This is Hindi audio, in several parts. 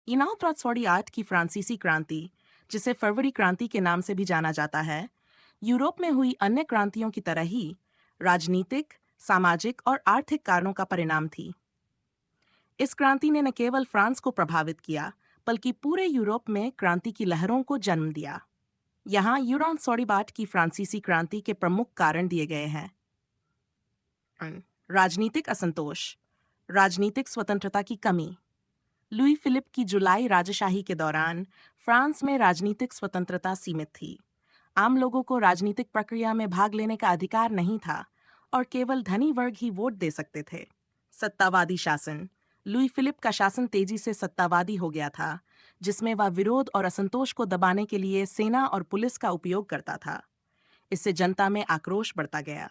1938 की फ्रांसीसी क्रांति, जिसे फरवरी क्रांति के नाम से भी जाना जाता है, यूरोप में हुई अन्य क्रांतियों की तरह ही राजनीतिक, सामाजिक और आर्थिक कारणों का परिणाम थी। इस क्रांति ने न केवल फ्रांस को प्रभावित किया, बल्कि पूरे यूरोप में क्रांति की लहरों को जन्म दिया। यहाँ यूरोन सॉरीबाट की फ्रांसीसी क्रांति के प्रमुख कारण दिए गए हैं। राजनीतिक असंतोष, राजनीतिक स्वतंत्रता की कमी। लुई फिलिप की जुलाई राजशाही के दौरान फ्रांस में राजनीतिक स्वतंत्रता सीमित थी। आम लोगों को राजनीतिक प्रक्रिया में भाग लेने का अधिकार नहीं था और केवल धनी वर्ग ही वोट दे सकते थे। सत्तावादी शासन, लुई फिलिप का शासन तेजी से सत्तावादी हो गया था, जिसमें वह विरोध और असंतोष को दबाने के लिए सेना और पुलिस का उपयोग करता था। इससे जनता में आक्रोश बढ़ता गया।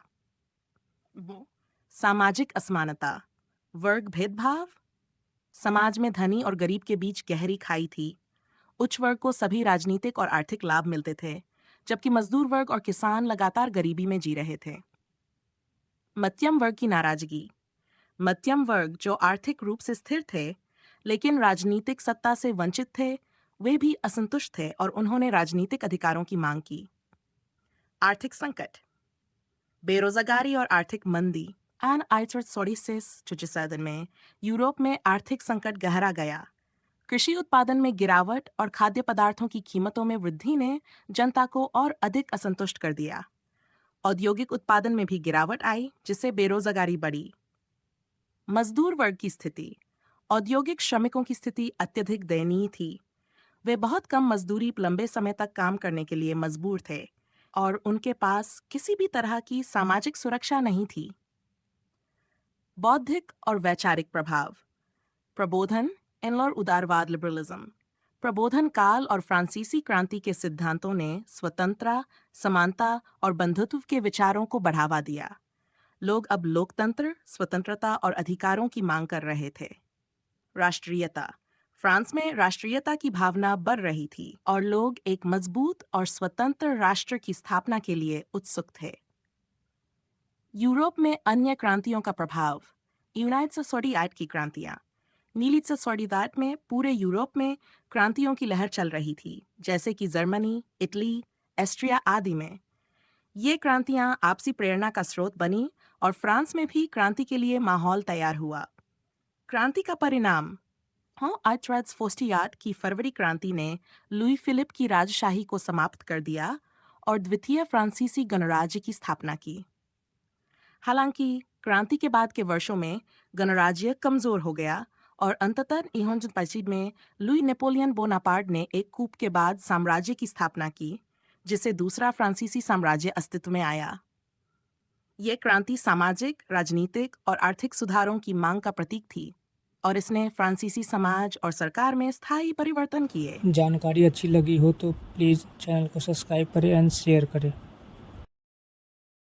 सामाजिक असमानता, वर्ग भेदभाव। समाज में धनी और गरीब के बीच गहरी खाई थी। उच्च वर्ग को सभी राजनीतिक और आर्थिक लाभ मिलते थे, जबकि मजदूर वर्ग और किसान लगातार गरीबी में जी रहे थे। मध्यम वर्ग की नाराजगी, मध्यम वर्ग जो आर्थिक रूप से स्थिर थे लेकिन राजनीतिक सत्ता से वंचित थे, वे भी असंतुष्ट थे और उन्होंने राजनीतिक अधिकारों की मांग की। आर्थिक संकट, बेरोजगारी और आर्थिक मंदी। 1947 में यूरोप में आर्थिक संकट गहरा गया। कृषि उत्पादन में गिरावट और खाद्य पदार्थों की कीमतों में वृद्धि ने जनता को और अधिक असंतुष्ट कर दिया। औद्योगिक उत्पादन में भी गिरावट आई, जिससे बेरोजगारी बढ़ी। मजदूर वर्ग की स्थिति, औद्योगिक श्रमिकों की स्थिति अत्यधिक दयनीय थी। वे बहुत कम मजदूरी लंबे समय तक काम करने के लिए मजबूर थे और उनके पास किसी भी तरह की सामाजिक सुरक्षा नहीं थी। बौद्धिक और वैचारिक प्रभाव, प्रबोधन एन और उदारवाद लिबरलिज्म। प्रबोधन काल और फ्रांसीसी क्रांति के सिद्धांतों ने स्वतंत्रता, समानता और बंधुत्व के विचारों को बढ़ावा दिया। लोग अब लोकतंत्र, स्वतंत्रता और अधिकारों की मांग कर रहे थे। राष्ट्रीयता, फ्रांस में राष्ट्रीयता की भावना बढ़ रही थी और लोग एक मजबूत और स्वतंत्र राष्ट्र की स्थापना के लिए उत्सुक थे। यूरोप में अन्य क्रांतियों का प्रभाव, 1948 की क्रांतियां। 1948 में पूरे यूरोप में क्रांतियों की लहर चल रही थी, जैसे कि जर्मनी, इटली, एस्ट्रिया आदि में। ये क्रांतियां आपसी प्रेरणा का स्रोत बनी और फ्रांस में भी क्रांति के लिए माहौल तैयार हुआ। क्रांति का परिणाम, 1848 की फरवरी क्रांति ने लुई फिलिप की राजशाही को समाप्त कर दिया और द्वितीय फ्रांसीसी गणराज्य की स्थापना की। हालांकि क्रांति के बाद के वर्षों में गणराज्य कमजोर हो गया और अंततः 1925 में लुई नेपोलियन बोनापार्ट ने एक कूप के बाद साम्राज्य की स्थापना की, जिससे दूसरा फ्रांसीसी साम्राज्य अस्तित्व में आया। ये क्रांति सामाजिक, राजनीतिक और आर्थिक सुधारों की मांग का प्रतीक थी और इसने फ्रांसीसी समाज और सरकार में स्थायी परिवर्तन किए। जानकारी अच्छी लगी हो तो प्लीज़ चैनल को सब्सक्राइब करें एंड शेयर करें।